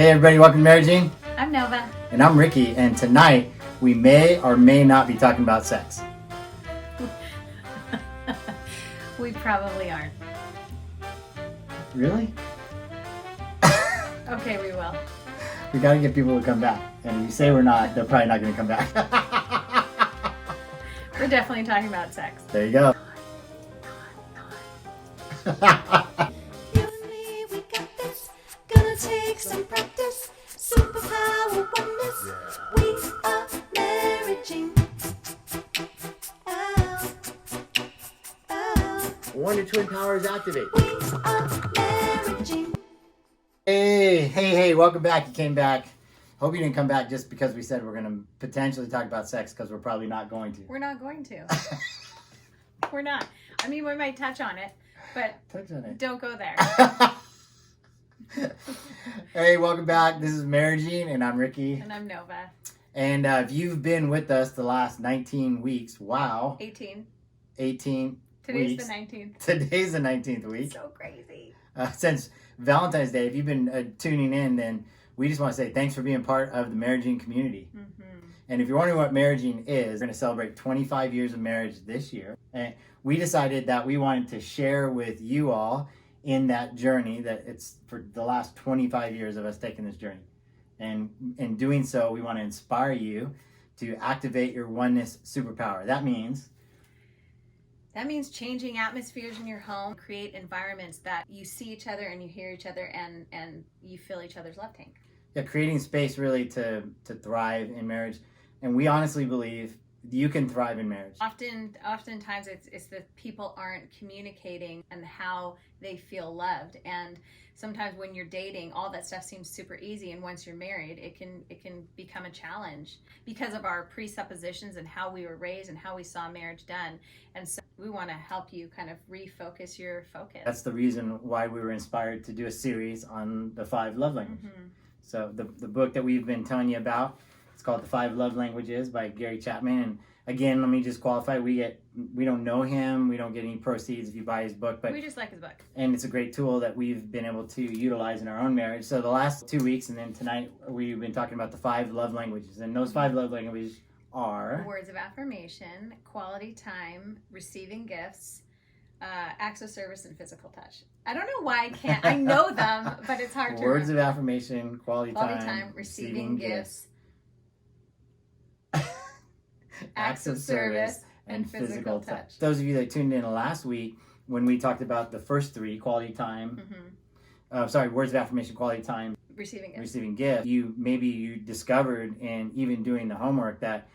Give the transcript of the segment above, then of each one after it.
Hey everybody, welcome to Mary Jean. I'm Nova. And I'm Ricky, and tonight we may or may not be talking about sex. We probably aren't. Really? Okay, we will. We gotta get people to come back. And if you say we're not, they're probably not gonna come back. We're definitely talking about sex. There you go. You and me, we got this. Gonna take some practice. Superpower oneness. We are marrying. Oh, oh. Wonder Twin Powers activate. We are marrying. Hey, welcome back. You came back. Hope you didn't come back just because we said we're gonna potentially talk about sex, because we're probably not going to. We're not going to. We're not. I mean, we might touch on it, but Touch on it. don't go there. Hey, welcome back. This is Mary Jean, and I'm Ricky. And I'm Nova. And if you've been with us the last 19 weeks, wow. 18. 18 Today's weeks. the 19th. Today's the 19th week. So crazy. Since Valentine's Day, if you've been tuning in, then we just want to say thanks for being part of the Mary Jean community. Mm-hmm. And if you're wondering what Mary Jean is, we're going to celebrate 25 years of marriage this year. And we decided that we wanted to share with you all in that journey, that it's for the last 25 years of us taking this journey. And in doing so, we want to inspire you to activate your oneness superpower. That means changing atmospheres in your home, create environments that you see each other and you hear each other and you fill each other's love tank. creating space really to thrive in marriage. And we honestly believe you can thrive in marriage. Oftentimes it's that people aren't communicating and how they feel loved. And sometimes when you're dating, all that stuff seems super easy, and once you're married, it can become a challenge because of our presuppositions and how we were raised and how we saw marriage done. And so we want to help you kind of refocus your focus. That's the reason why we were inspired to do a series on the 5 love languages. Mm-hmm. So the book that we've been telling you about, it's called The 5 Love Languages by Gary Chapman. And again, let me just qualify, we don't know him, we don't get any proceeds if you buy his book, but We just like his book. and it's a great tool that we've been able to utilize in our own marriage. So the last 2 weeks and then tonight, we've been talking about the 5 love languages. And those 5 love languages are Words of affirmation, quality time, receiving gifts, acts of service, and physical touch. I don't know why I can't. I know them, but it's hard to words remember. of affirmation, quality time, receiving gifts, acts of service, and physical touch. Those of you that tuned in last week when we talked about the first 3, quality time, words of affirmation, quality time, Receiving gifts. receiving gift, you discovered in even doing the homework that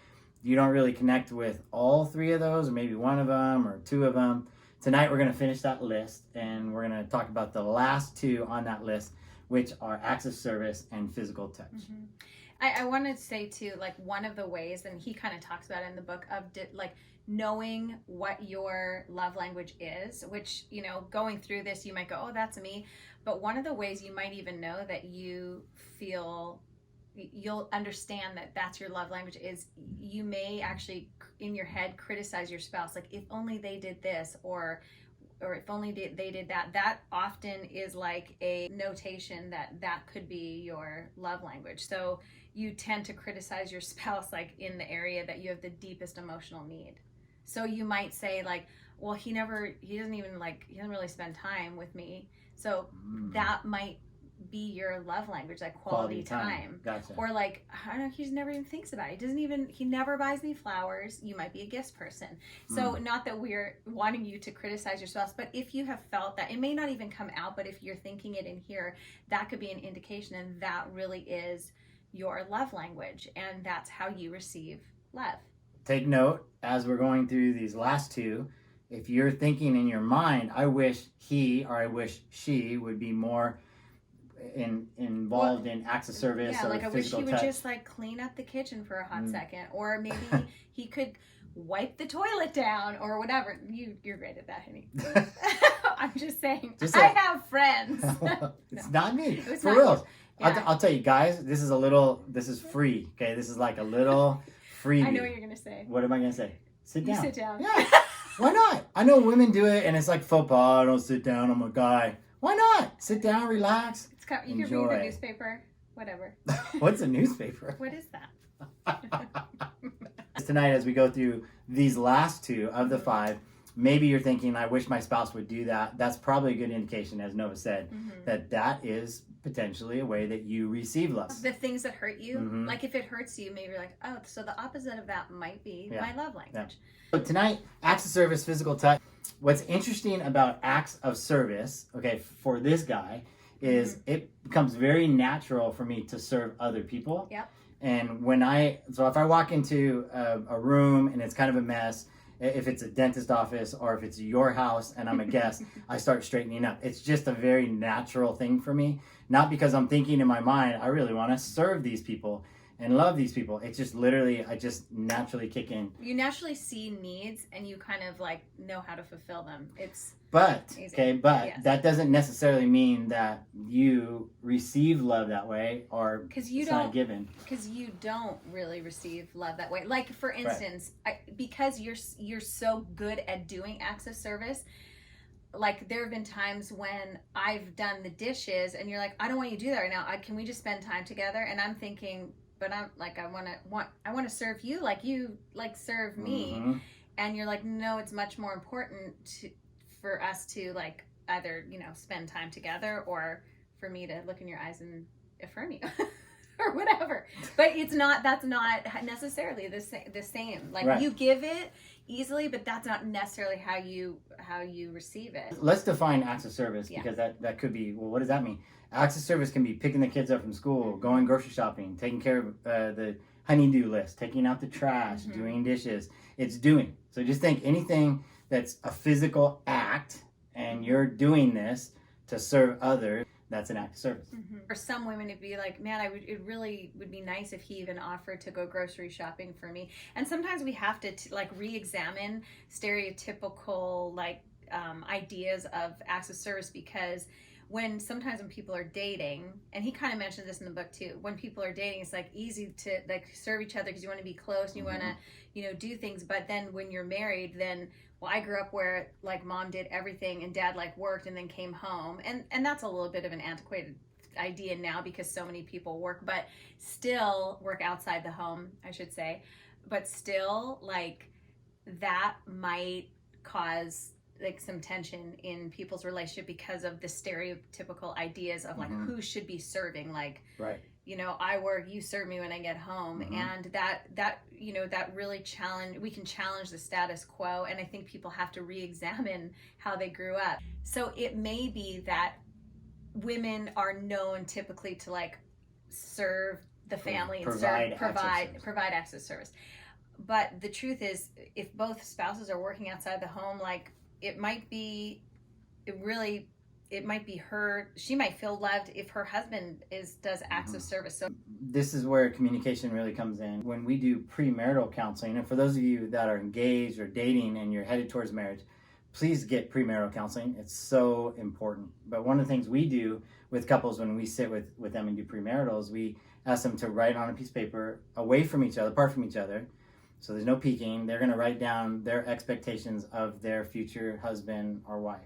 you don't really connect with all 3 of those, or maybe 1 of them or 2 of them. Tonight we're going to finish that list, and we're going to talk about the last 2 on that list, which are acts of service and physical touch. Mm-hmm. I want to say too, like, one of the ways, and he kind of talks about it in the book, of knowing what your love language is, which, going through this, you might go, oh, that's me. But one of the ways you might even know that you'll understand that that's your love language is you may actually in your head criticize your spouse, like, if only they did this, or if only they did that. That often is like a notation that could be your love language. So you tend to criticize your spouse, like, in the area that you have the deepest emotional need. So you might say, like, well, he doesn't really spend time with me. So that might be your love language, like quality time. Gotcha. Or like, I don't know, he just never even thinks about it. He never buys me flowers. You might be a gifts person. So not that we're wanting you to criticize your spouse, but if you have felt that, it may not even come out, but if you're thinking it in here, that could be an indication, and that really is your love language, and that's how you receive love. Take note as we're going through these last 2. If you're thinking in your mind, I wish he or I wish she would be more involved in acts of service, yeah, or like, I wish physical he would touch. just like clean up the kitchen for a hot second, or maybe he could wipe the toilet down, or whatever. You're great at that, honey. I'm just saying. I have friends. It's not me. It's for not real. you. Yeah. I'll tell you guys, this is free. Okay, this is like a little freebie. I know what you're gonna say. What am I gonna say? Sit down. You sit down. Yeah. Why not? I know women do it, and it's like faux pas. I don't sit down. I'm a guy. Why not? Sit down, relax. You can Enjoy. read the newspaper. Whatever. What's a newspaper? What is that? Tonight, as we go through these last two of the five, maybe you're thinking, I wish my spouse would do that. That's probably a good indication, as Nova said, that is potentially a way that you receive love. The things that hurt you, like if it hurts you, maybe you're like, oh, so the opposite of that might be my love language. So tonight, acts of service, physical touch. What's interesting about acts of service, okay, for this guy, is it becomes very natural for me to serve other people. Yep. And if I walk into a room and it's kind of a mess, if it's a dentist office or if it's your house and I'm a guest, I start straightening up. It's just a very natural thing for me. Not because I'm thinking in my mind, I really want to serve these people and love these people. It's just literally, I just naturally kick in. You naturally see needs and you kind of like know how to fulfill them. But easy. That doesn't necessarily mean that you receive love that way, or it's not given. Because you don't really receive love that way. Like for instance, because you're so good at doing acts of service. Like there have been times when I've done the dishes and you're like, I don't want you to do that right now. Can we just spend time together? And I'm thinking, but I'm like, I want to serve you like you like serve me. And you're like, no, it's much more important for us to like either, spend time together or for me to look in your eyes and affirm you or whatever. But that's not necessarily the same. Like you give it easily, but that's not necessarily how you receive it. Let's define acts of service, because that could be, well, what does that mean? Acts of service can be picking the kids up from school, going grocery shopping, taking care of the honey-do list, taking out the trash, doing dishes. It's doing. So just think anything that's a physical act and you're doing this to serve others, that's an act of service. For some women, it'd be like, man, it really would be nice if he even offered to go grocery shopping for me. And sometimes we have to like re-examine stereotypical like ideas of acts of service, because sometimes when people are dating, and he kind of mentioned this in the book too, when people are dating, it's like easy to like serve each other because you want to be close and you want to, do things. But then when you're married, then, well, I grew up where like mom did everything and dad like worked and then came home. And that's a little bit of an antiquated idea now because so many people work, but still work outside the home, I should say. But still like that might cause like some tension in people's relationship because of the stereotypical ideas of like who should be serving, like I work, you serve me when I get home. And that really we can challenge the status quo, and I think people have to re-examine how they grew up. So it may be that women are known typically to like serve the family and provide acts of service. But the truth is, if both spouses are working outside the home, like it might be her, she might feel loved if her husband does acts of service. So this is where communication really comes in. When we do premarital counseling, and for those of you that are engaged or dating and you're headed towards marriage, please get premarital counseling. It's so important. But one of the things we do with couples when we sit with them and do premaritals, we ask them to write on a piece of paper away from each other, apart from each other. So there's no peeking. They're going to write down their expectations of their future husband or wife.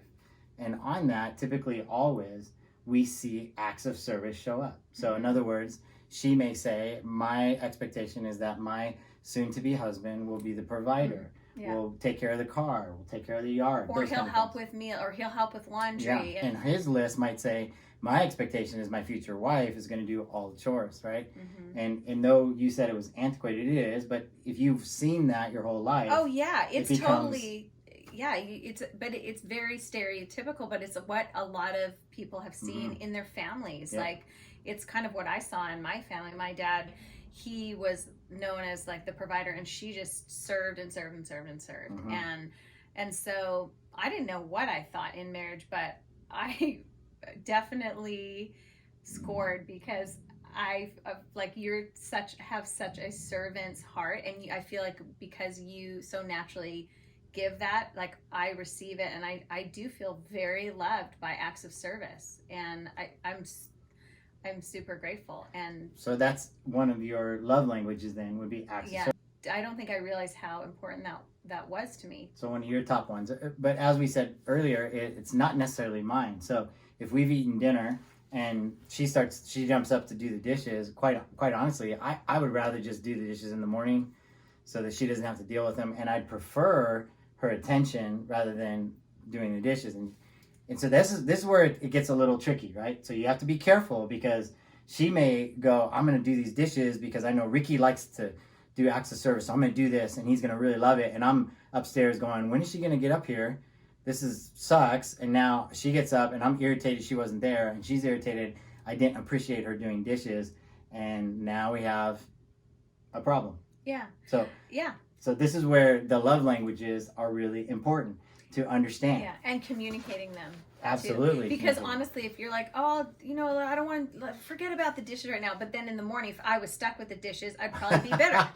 And on that, typically always, we see acts of service show up. So in other words, she may say, my expectation is that my soon-to-be husband will be the provider. Will take care of the car, will take care of the yard. Or he'll help with meal, or he'll help with laundry. And his list might say, my expectation is my future wife is going to do all the chores, right? And though you said it was antiquated, it is, but if you've seen that your whole life. Oh yeah, it's totally, it's very stereotypical, but it's what a lot of people have seen in their families. Like it's kind of what I saw in my family. My dad, he was known as like the provider, and she just served and served and served and served. And so I didn't know what I thought in marriage, but I definitely scored because I like have such a servant's heart, and I feel like because you so naturally give that, like I receive it, and I do feel very loved by acts of service, and I'm super grateful. And so that's one of your love languages then, would be acts of service. I don't think I realized how important that was to me. So one of your top ones, but as we said earlier, it's not necessarily mine. So if we've eaten dinner and she jumps up to do the dishes. Quite honestly, I would rather just do the dishes in the morning so that she doesn't have to deal with them, and I'd prefer her attention rather than doing the dishes. And so this is where it gets a little tricky, right? So you have to be careful, because she may go, I'm going to do these dishes because I know Ricky likes to do acts of service, so I'm going to do this and he's going to really love it. And I'm upstairs going, when is she going to get up here? This sucks. And now she gets up and I'm irritated she wasn't there, and she's irritated I didn't appreciate her doing dishes, and now we have a problem. Yeah. So this is where the love languages are really important to understand. Yeah, and communicating them. Absolutely. Too. Because honestly, if you're like, oh, I don't want to forget about the dishes right now, but then in the morning, if I was stuck with the dishes, I'd probably be bitter.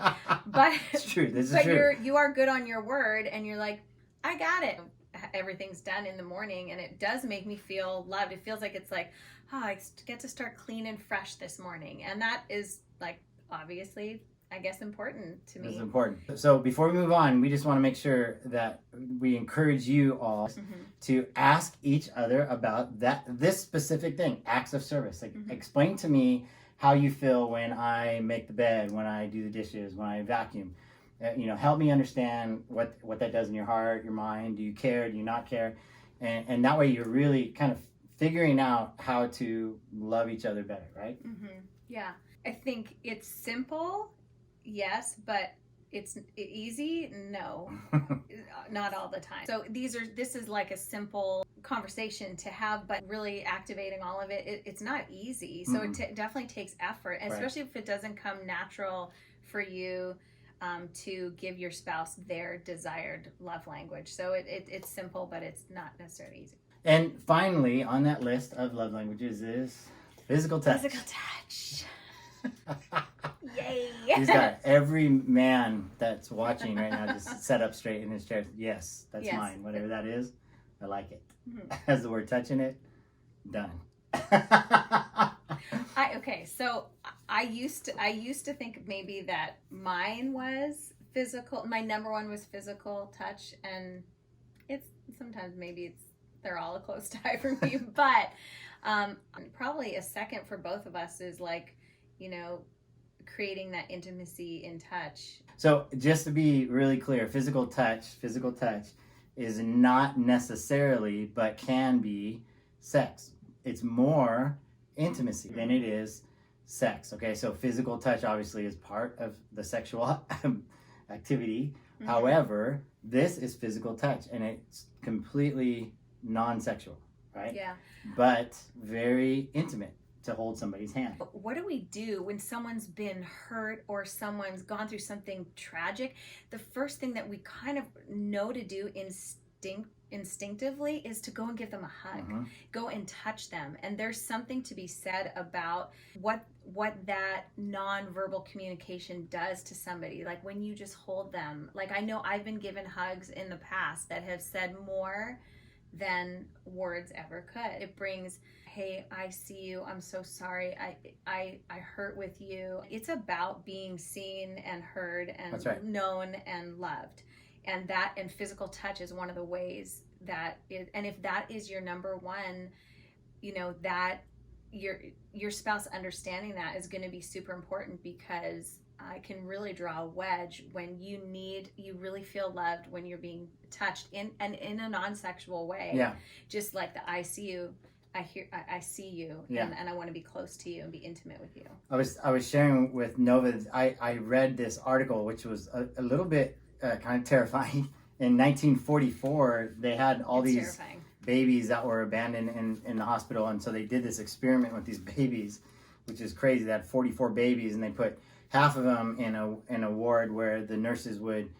But it's true. This is but true. you are good on your word, and you're like, I got it. Everything's done in the morning, and it does make me feel loved. It feels like it's like, I get to start clean and fresh this morning, and that is like obviously, I guess, important to me. It's important. So before we move on, we just want to make sure that we encourage you all to ask each other about this specific thing, acts of service. Like, explain to me how you feel when I make the bed, when I do the dishes, when I vacuum. Help me understand what that does in your heart, your mind. Do you care? Do you not care? And that way you're really kind of figuring out how to love each other better, right? Yeah. I think it's simple. Yes, but it's easy. No, not all the time. So this is like a simple conversation to have, but really activating all of it, it's not easy. So it definitely takes effort, especially if it doesn't come natural for you to give your spouse their desired love language. So it's simple, but it's not necessarily easy. And finally, on that list of love languages is physical touch. Physical touch. Yay! He's got every man that's watching right now just set up straight in his chair. Yes, that's mine. Whatever that is, I like it. Has the word touch in it, done. So I used to think maybe that mine was physical. My number one was physical touch, and it's sometimes they're all a close tie for me. But probably a second for both of us is like, creating that intimacy in touch. So just to be really clear, physical touch is not necessarily, but can be sex. It's more intimacy than it is sex. Okay, so physical touch obviously is part of the sexual activity. However, this is physical touch, and it's completely non-sexual, right? Yeah. But very intimate, to hold somebody's hand. But what do we do when someone's been hurt or someone's gone through something tragic? The first thing that we kind of know to do instinctively is to go and give them a hug. Go and touch them. And there's something to be said about what that nonverbal communication does to somebody. Like when you just hold them. Like I know I've been given hugs in the past that have said more than words ever could. It brings, hey, I see you. I'm so sorry. I hurt with you. It's about being seen and heard and known and loved. And physical touch is one of the ways that is, and if that is your number one, that your spouse understanding that is going to be super important, because I can really draw a wedge when you really feel loved when you're being touched in a non-sexual way. Yeah. Just like the I see you, I see you, and I want to be close to you and be intimate with you. I was sharing with Nova, I read this article, which was a little bit kind of terrifying. In 1944, they had all these babies that were abandoned in the hospital, and so they did this experiment with these babies, which is crazy. They had 44 babies, and they put half of them in a ward where the nurses would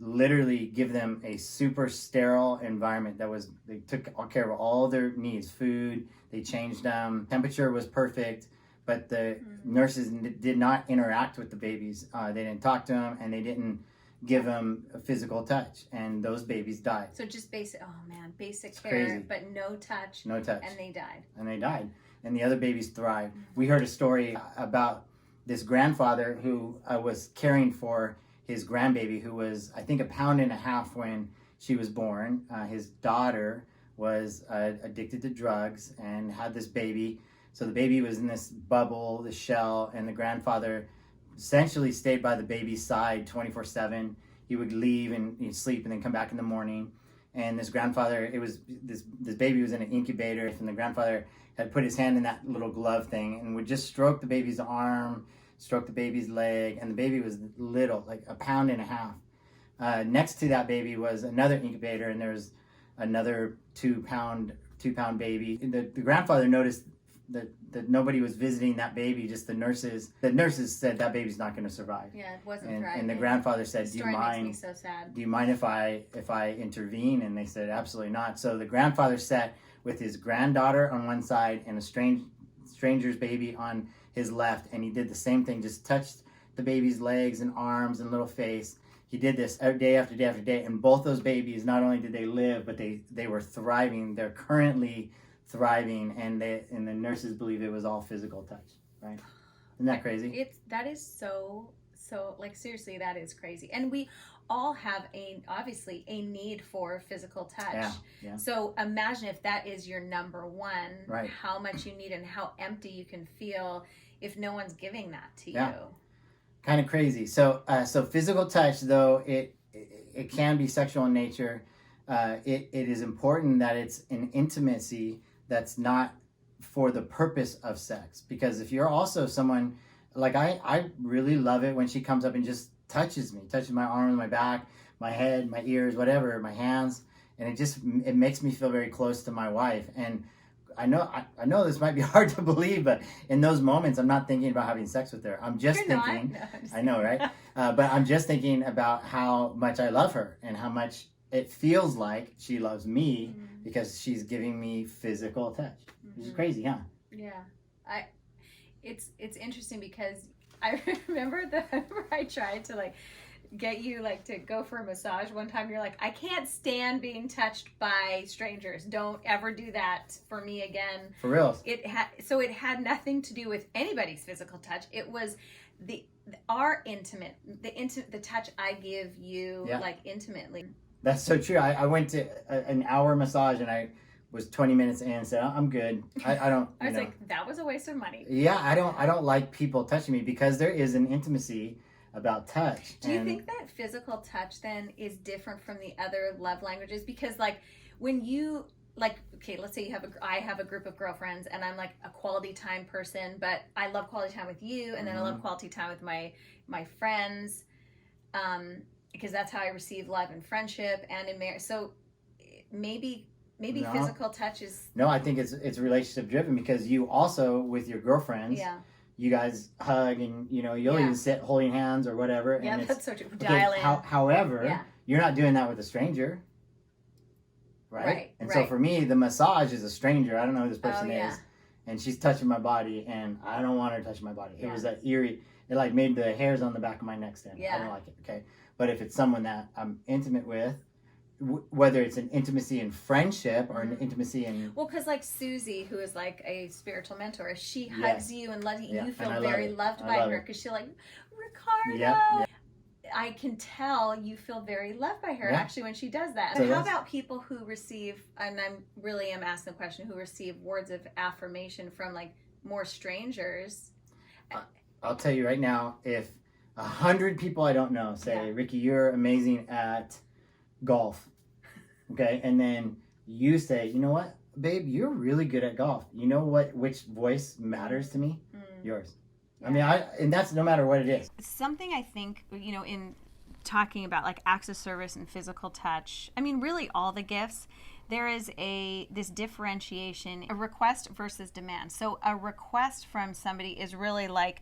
literally give them a super sterile environment they took care of all their needs, food, they changed them, temperature was perfect, but the nurses did not interact with the babies. They didn't talk to them, and they didn't give them a physical touch, and those babies died. So just basic care, crazy. But no touch, and they died. And the other babies thrived. We heard a story about this grandfather who was caring for his grandbaby, who was, I think, 1.5 pounds when she was born. His daughter was addicted to drugs and had this baby. So the baby was in this bubble, the shell, and the grandfather essentially stayed by the baby's side 24/7. He would leave and he'd sleep and then come back in the morning. And this grandfather, it was this baby was in an incubator, and the grandfather had put his hand in that little glove thing and would just stroke the baby's arm, stroke the baby's leg, and the baby was little, like a pound and a half. Next to that baby was another incubator, and there was another 2-pound baby. The grandfather noticed that nobody was visiting that baby, just the nurses. The nurses said that baby's not going to survive. Yeah, it wasn't And, thriving. and the grandfather said, The story makes me so sad. do you mind if I intervene? And they said, absolutely not. So the grandfather sat with his granddaughter on one side and a stranger's baby on his left, and he did the same thing, just touched the baby's legs and arms and little face. He did this day after day after day, and both those babies, not only did they live, but they were thriving. They're currently thriving, and the nurses believe it was all physical touch, right? Isn't that crazy? That is so like, seriously, that is crazy. And we all have obviously a need for physical touch. Yeah. So imagine if that is your number one, Right. how much you need and how empty you can feel if no one's giving that to Yeah. you. Kind of crazy. So physical touch, though it can be sexual in nature. It is important that it's an intimacy that's not for the purpose of sex. Because if you're also someone, like I really love it when she comes up and just touches my arms, my back, my head, my ears, whatever, my hands, and it makes me feel very close to my wife. And I know this might be hard to believe, but in those moments, I'm not thinking about having sex with her. I'm just You're thinking, not? No, I'm just I know, right? But I'm just thinking about how much I love her and how much it feels like she loves me because she's giving me physical touch, which is crazy, huh? Yeah, it's interesting because I remember I tried to like get you like to go for a massage one time. You're like, I can't stand being touched by strangers. Don't ever do that for me again. For real. It had nothing to do with anybody's physical touch. It was the touch I give you, like, intimately. That's so true. I went to an hour massage and I was 20 minutes in and said, I'm good. I don't. I was like, that was a waste of money. Yeah, I don't like people touching me because there is an intimacy about touch. Do you think that physical touch then is different from the other love languages? Because like when you like, okay, let's say I have a group of girlfriends and I'm like a quality time person, but I love quality time with you, and then I love quality time with my friends, because that's how I receive love and friendship and in marriage. So maybe physical touch is... No, I think it's relationship driven because you also, with your girlfriends, you guys hug and, you'll even sit holding hands or whatever. Yeah, and that's so true. Okay, Dial in. However, you're not doing that with a stranger. Right? And so for me, the massage is a stranger. I don't know who this person is. And she's touching my body and I don't want her to touch my body. It was that eerie. It like made the hairs on the back of my neck stand. I don't like it. Okay. But if it's someone that I'm intimate with, whether it's an intimacy in friendship or an intimacy in... Well, because like Susie, who is like a spiritual mentor, if she hugs you and loves you, you feel very loved by her because she's like, Ricardo. I can tell you feel very loved by her actually when she does that. But how about people who receive, and I'm really am asking the question, who receive words of affirmation from like more strangers? I'll tell you right now, if 100 people I don't know say, Ricky, you're amazing at golf, okay, and then you say, you know what, babe, you're really good at golf. You know which voice matters to me? Yours. I mean, and that's no matter what it is. Something I think, in talking about like acts of service and physical touch, I mean, really all the gifts, there is this differentiation, a request versus demand. So a request from somebody is really like,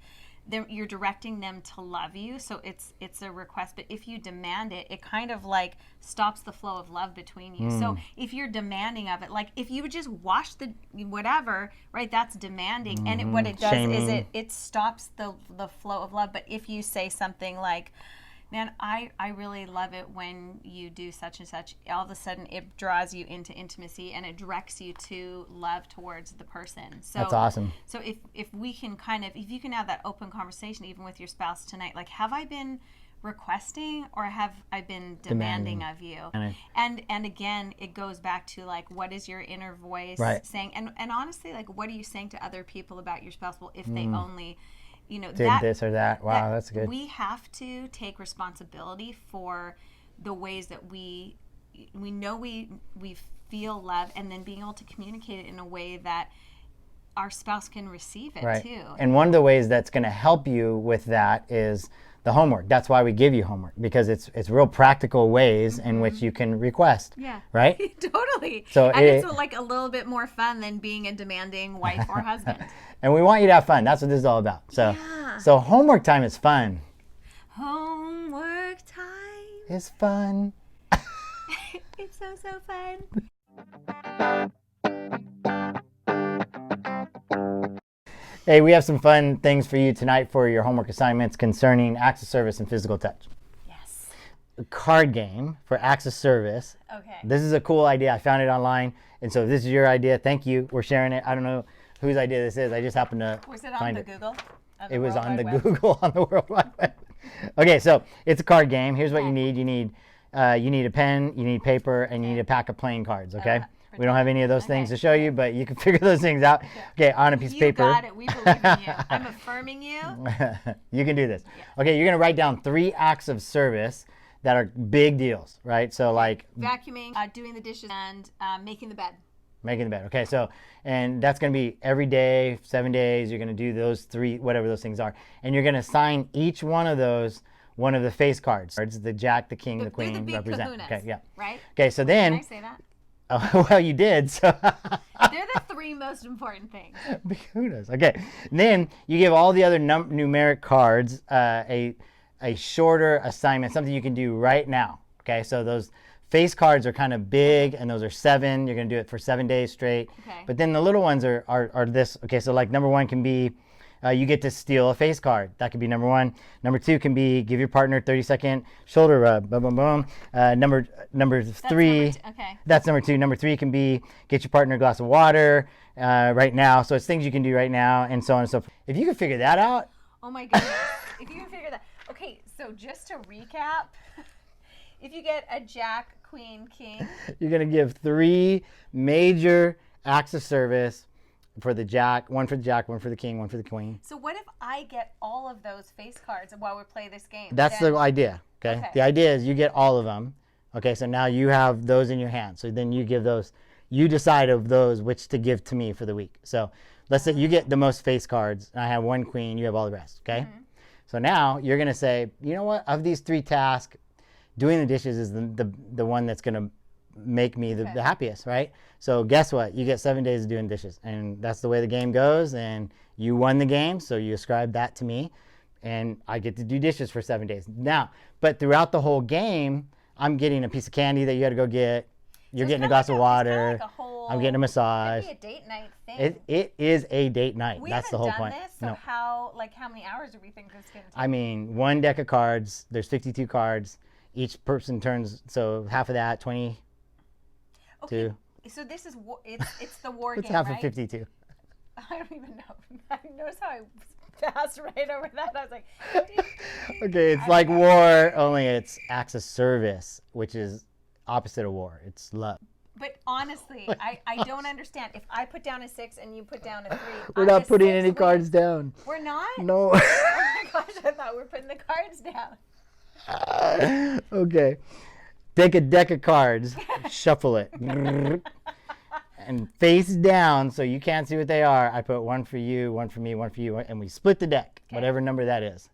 you're directing them to love you, so it's a request. But if you demand it, it kind of like stops the flow of love between you. So if you're demanding of it, like if you would just wash the whatever, right, that's demanding. And what it does is it stops the flow of love. But if you say something like, man, I really love it when you do such and such, all of a sudden it draws you into intimacy and it directs you to love towards the person. So that's awesome. So if we can if you can have that open conversation even with your spouse tonight, like, have I been requesting or have I been demanding of you? And again, it goes back to like, what is your inner voice saying? And honestly, like, what are you saying to other people about your spouse? Well, if they only, did this or that. Wow, that's good. We have to take responsibility for the ways that we know we feel love, and then being able to communicate it in a way that our spouse can receive it too. And one of the ways that's going to help you with that is the homework. That's why we give you homework, because it's real practical ways in which you can request. Yeah. Right? Totally. So and it's like a little bit more fun than being a demanding wife or husband. And we want you to have fun. That's what this is all about. So so homework time is fun. Homework time is fun. It's so fun. Hey, we have some fun things for you tonight for your homework assignments concerning acts of service and physical touch. Yes. A card game for acts of service. Okay. This is a cool idea. I found it online. And so if this is your idea, thank you. We're sharing it. I don't know whose idea this is. I just happened to Was it on find the it. Google? It was on the Google on the World Wide Web. Okay, so it's a card game. Here's what you need. You need a pen, you need paper, and you need a pack of playing cards, okay? We don't have any of those things to show you, but you can figure those things out. Okay, on a piece of paper. You got it. We believe in you. I'm affirming you. You can do this. Okay, you're going to write down 3 acts of service that are big deals, right? So like vacuuming, doing the dishes, and making the bed. Making the bed. Okay, so, and that's going to be every day, 7 days. You're going to do those 3, whatever those things are. And you're going to assign each one of those one of the face cards. The Jack, the King, the Queen the big represent. kahunas, okay, yeah. Right? Okay, so then. Can I say that? Oh, well, you did. So they're the 3 most important things. Who knows? Okay. And then you give all the other numeric cards a shorter assignment, something you can do right now. Okay. So those face cards are kind of big, and those are 7. You're going to do it for 7 days straight. Okay. But then the little ones are this. Okay. So like number 1 can be you get to steal a face card. That could be number 1. Number 2 can be give your partner 30-second shoulder rub. Boom, boom, boom. Number 3. Okay. That's number 2. Number 3 can be get your partner a glass of water right now. So it's things you can do right now, and so on and so forth. If you can figure that out. Oh my goodness. If you can figure that. Okay, so just to recap, if you get a Jack, Queen, King. You're going to give 3 major acts of service for the Jack, 1 for the Jack, 1 for the King, 1 for the Queen. So what if I get all of those face cards while we play this game? That's the idea, okay? The idea is you get all of them. Okay, so now you have those in your hand. So then you give those, you decide of those which to give to me for the week. So let's say you get the most face cards, and I have 1 queen, you have all the rest, okay? So now you're going to say, you know what, of these 3 tasks, doing the dishes is the one that's going to make me the happiest, right? So guess what? You get 7 days of doing dishes, and that's the way the game goes, and you won the game, so you ascribe that to me, and I get to do dishes for 7 days. Now, but throughout the whole game, I'm getting a piece of candy that you got to go get. You're getting a glass of water. I'm getting a massage. It'd be a date night thing. It is a date night. That's the whole point. This, so how many hours do we think this can take? I mean, 1 deck of cards. There's 52 cards. Each person turns, so half of that, 20. Okay. So this is it's the war game, It's half right? of 52. I don't even know. I noticed how I passed right over that. I was like, okay, it's like war, only it's acts of service, which is opposite of war. It's love. But honestly, I don't understand. If I put down a 6 and you put down a 3, we're not putting any cards down. We're not? No. Oh my gosh, I thought we were putting the cards down. Okay. Take a deck of cards, shuffle it, and face down so you can't see what they are. I put 1 for you, 1 for me, 1 for you, and we split the deck, whatever number that is.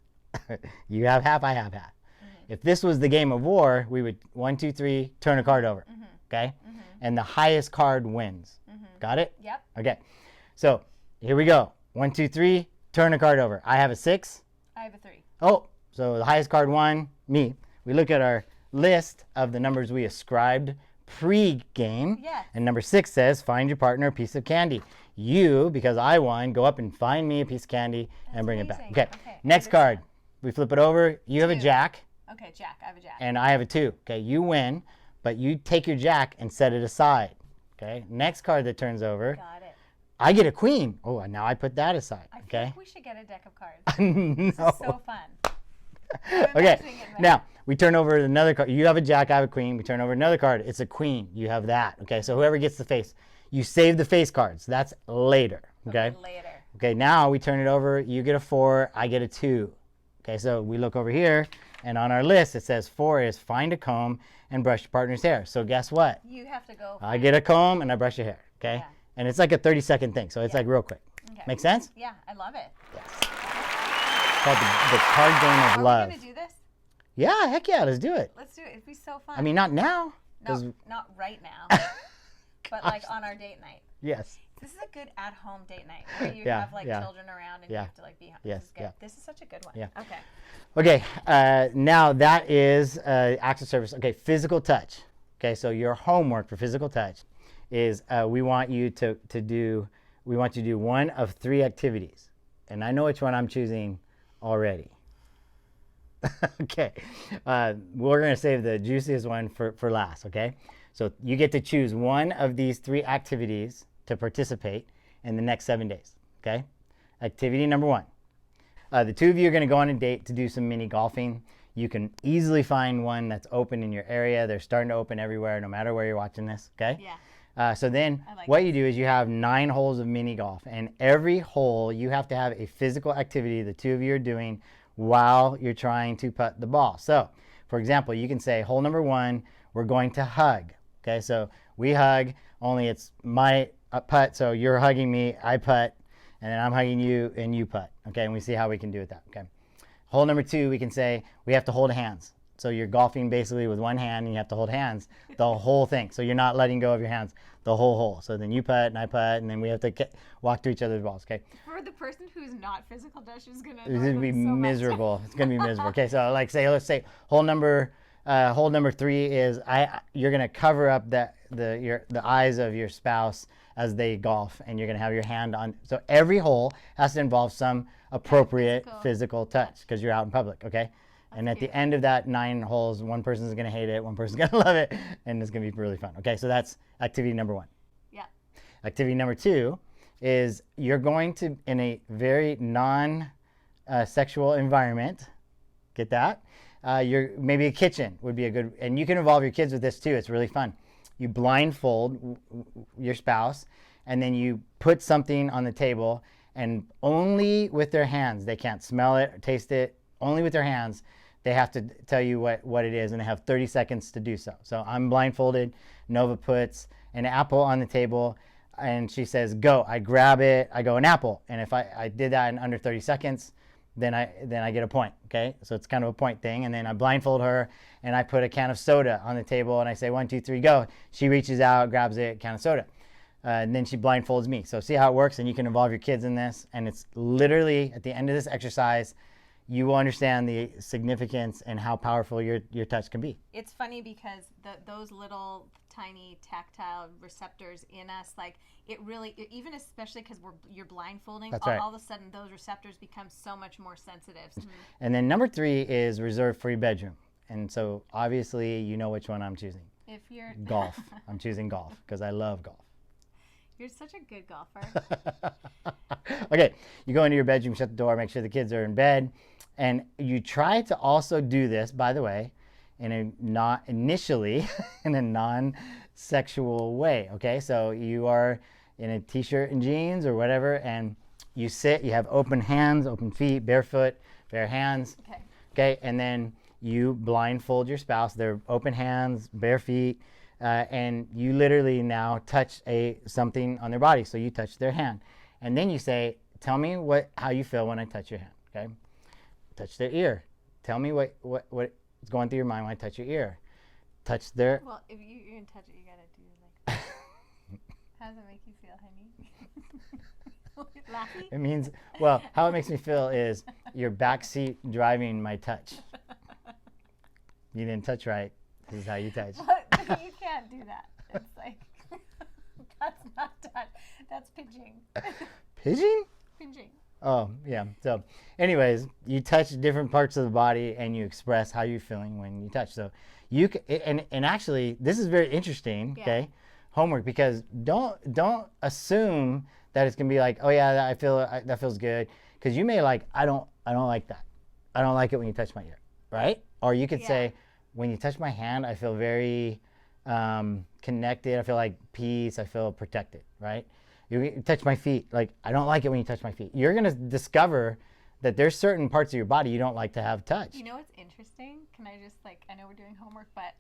You have half, I have half. If this was the game of war, we would 1, 2, 3, turn a card over, okay? And the highest card wins. Got it? Yep. Okay. So here we go. 1, 2, 3, turn a card over. I have a 6. I have a 3. Oh, so the highest card won, me. We look at our list of the numbers we ascribed pre-game. Yes. And number 6 says, find your partner a piece of candy. You, because I won, go up and find me a piece of candy and bring it back. Okay. Next card. We flip it over. You have a Jack. Okay, Jack. I have a Jack. And I have a 2. Okay, you win, but you take your Jack and set it aside. Okay. Next card that turns over. Got it. I get a Queen. Oh, and now I put that aside. I feel Okay. like we should get a deck of cards. No. This is so fun. Okay, now we turn over another card. You have a jack, I have a queen. We turn over another card. It's a queen. You have that. Okay, so whoever gets the face, you save the face cards. That's later. Okay. Later. Okay, now we turn it over. You get a 4, I get a 2. Okay, so we look over here, and on our list it says 4 is find a comb and brush your partner's hair. So guess what? You have to go. I get a comb and I brush your hair. Okay, Yeah. and it's like a 30-second thing, so it's like real quick. Okay. Make sense? Yeah, I love it. Yes. It's called the card game of Are love. we gonna do this? Yeah, heck yeah, let's do it. Let's do it. It'd be so fun. I mean, not now. no, not right now, but like on our date night. Yes. This is a good at-home date night where you Yeah, have like yeah. children around and you Yeah. have to like be home. Yes, This is good. yeah. This is such a good one. Yeah. Okay. Okay, now that is acts of service. Okay, physical touch. Okay, so your homework for physical touch is we want you to do one of 3 activities. And I know which one I'm choosing already. Okay, we're going to save the juiciest one for last, okay? So you get to choose one of these 3 activities to participate in the next 7 days, okay? Activity number 1. The 2 of you are going to go on a date to do some mini golfing. You can easily find one that's open in your area. They're starting to open everywhere, no matter where you're watching this, okay? Yeah. So then I like what you do is you have 9 holes of mini golf, and every hole you have to have a physical activity the 2 of you are doing while you're trying to putt the ball. So, for example, you can say hole number 1, we're going to hug. Okay, so we hug, only it's my putt, so you're hugging me, I putt, and then I'm hugging you and you putt. Okay, and we see how we can do with that. Okay. Hole number 2, we can say we have to hold hands. So you're golfing basically with one hand and you have to hold hands the whole thing. So you're not letting go of your hands the whole hole. So then you putt and I putt, and then we have to walk to each other's balls. Okay. For the person who's not physical touch is gonna. It's gonna be miserable. It's gonna be miserable. Okay, so like let's say hole number 3 is you're gonna cover up the eyes of your spouse as they golf, and you're gonna have your hand on. So every hole has to involve some appropriate physical touch because you're out in public. Okay. And at the end of that 9 holes, one person's gonna hate it, one person's gonna love it, and it's gonna be really fun. Okay, so that's activity number 1. Yeah. Activity number 2 is you're going to, in a very non-sexual environment, get that? Maybe a kitchen would be a good, and you can involve your kids with this too. It's really fun. You blindfold your spouse, and then you put something on the table, and only with their hands, they can't smell it or taste it, only with their hands, they have to tell you what it is, and they have 30 seconds to do so. So I'm blindfolded. Nova puts an apple on the table, and she says, go. I grab it. I go, an apple. And if I did that in under 30 seconds, then I get a point, okay? So it's kind of a point thing. And then I blindfold her, and I put a can of soda on the table, and I say, 1, 2, 3, go. She reaches out, grabs a can of soda. And then she blindfolds me. So see how it works, and you can involve your kids in this. And it's literally, at the end of this exercise, you will understand the significance and how powerful your touch can be. It's funny because those little tiny tactile receptors in us, like it really, even especially because you're blindfolding, That's right. all of a sudden those receptors become so much more sensitive. And then number 3 is reserve for your bedroom. And so obviously you know which one I'm choosing. If you're Golf. I'm choosing golf because I love golf. You're such a good golfer. Okay, you go into your bedroom, shut the door, make sure the kids are in bed, and you try to also do this, by the way, in a non-sexual way. Okay, so you are in a t-shirt and jeans or whatever, and you sit, you have open hands, open feet, barefoot, bare hands. Okay. Okay, and then you blindfold your spouse, they're open hands, bare feet, and you literally now touch something on their body. So you touch their hand, and then you say, tell me how you feel when I touch your hand. Okay, touch their ear. Tell me what's going through your mind when I touch your ear. Touch their. Well, if you're gonna touch it, you gotta do like. How does it make you feel, honey? Laughing? It means, well, how it makes me feel is your backseat driving my touch. You didn't touch right. This is how you touch. But you can't do that. It's like that's not touch. That's pinching. Pigeon? Pinching. Oh, yeah. So anyways, you touch different parts of the body and you express how you're feeling when you touch. So and actually this is very interesting, Yeah. okay? Homework, because don't assume that it's going to be like, "Oh yeah, that feels good." Cuz you may I don't like that. I don't like it when you touch my ear. right? Or you could Yeah. say, when you touch my hand, I feel very connected. I feel like peace. I feel protected, right? You touch my feet. Like, I don't like it when you touch my feet. You're going to discover that there's certain parts of your body you don't like to have touched. You know what's interesting? Can I just I know we're doing homework, but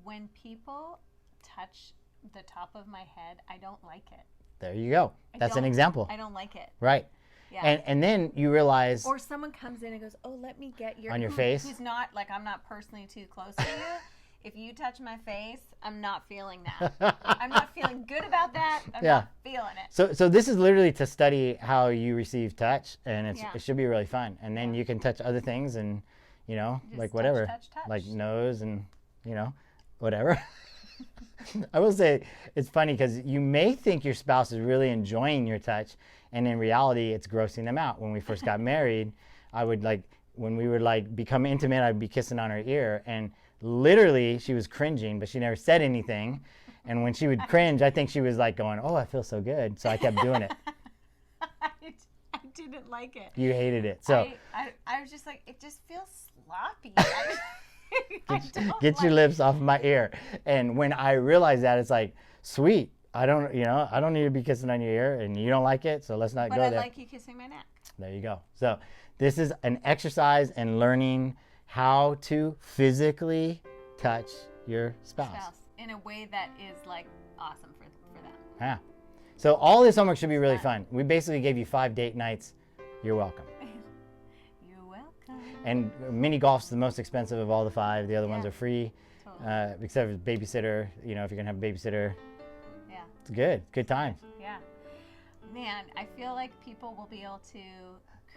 when people touch the top of my head, I don't like it. There you go. That's an don't- example. I don't like it. Right. Yeah. And then you realize Or someone comes in and goes, "Oh, let me get your On your face? Who's not I'm not personally too close to you. If you touch my face, I'm not feeling that. I'm not feeling good about that. I'm Yeah. not feeling it. So this is literally to study how you receive touch, and Yeah. it should be really fun. And then you can touch other things, and Just like whatever, touch. like nose and whatever. I will say it's funny because you may think your spouse is really enjoying your touch, and in reality, it's grossing them out. When we first got married, I would when we would become intimate, I'd be kissing on her ear, and literally she was cringing, but she never said anything. And when she would cringe, I think she was going, "Oh, I feel so good," so I kept doing it. I didn't like it. You hated it, so I was just it just feels sloppy. I don't get your lips off my ear. And when I realized that, it's like, sweet. I don't need to be kissing on your ear, and you don't like it, so let's not But go I there. like you kissing my neck. There you go. So this is an exercise in learning how to physically touch your spouse. In a way that is awesome for them. Yeah. So all this homework should be really fun. We basically gave you 5 date nights. You're welcome. You're welcome. And mini golf's the most expensive of all the 5. The other ones Yeah. are free, Totally. except for babysitter. If you're gonna have a babysitter, Yeah. it's good times. Yeah. Man, I feel like people will be able to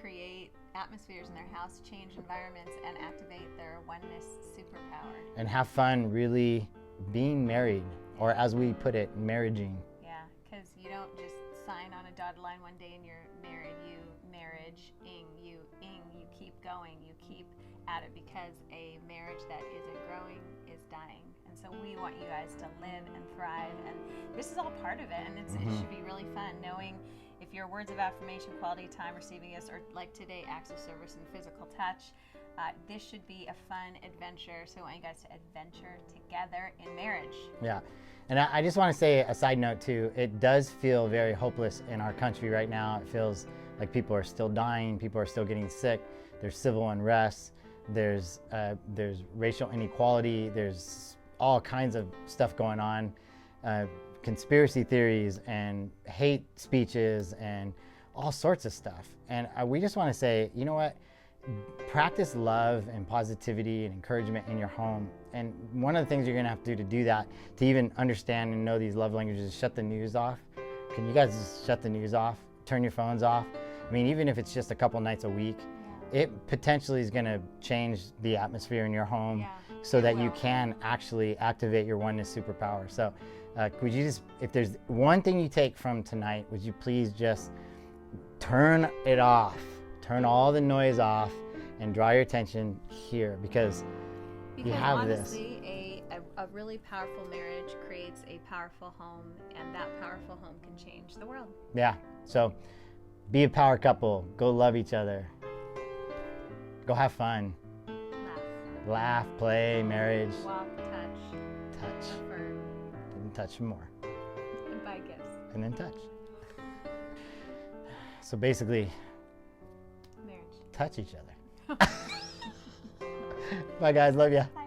create atmospheres in their house, change environments, and activate their oneness superpower. And have fun really being married, or as we put it, marriaging. Yeah, because you don't just sign on a dotted line one day and you're married. You keep going. You keep at it, because a marriage that isn't growing is dying. And so we want you guys to live and thrive, and this is all part of it. And it should be really fun knowing if your words of affirmation, quality time, receiving this, or like today, acts of service and physical touch. This should be a fun adventure. So I want you guys to adventure together in marriage. Yeah. And I just want to say a side note too. It does feel very hopeless in our country right now. It feels like people are still dying. People are still getting sick. There's civil unrest. There's racial inequality. There's all kinds of stuff going on. Conspiracy theories and hate speeches and all sorts of stuff. And we just want to say, you know what? Practice love and positivity and encouragement in your home. And one of the things you're going to have to do that, to even understand and know these love languages, is shut the news off. Can you guys just shut the news off? Turn your phones off? I mean, even if it's just a couple nights a week, it potentially is going to change the atmosphere in your home so that you can actually activate your oneness superpower. So would you just, if there's one thing you take from tonight, would you please just turn it off? Turn all the noise off and draw your attention here, because you have honestly, this. a really powerful marriage creates a powerful home, and that powerful home can change the world. Yeah. So be a power couple. Go love each other. Go have fun. Laugh, play, marriage. Walk, touch, affirm, And touch more. and buy gifts. And then touch. So basically, Marriage. touch each other. Bye guys, love ya. Bye.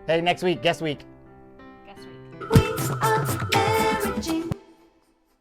Hey, next week, guest week. Guest week. We are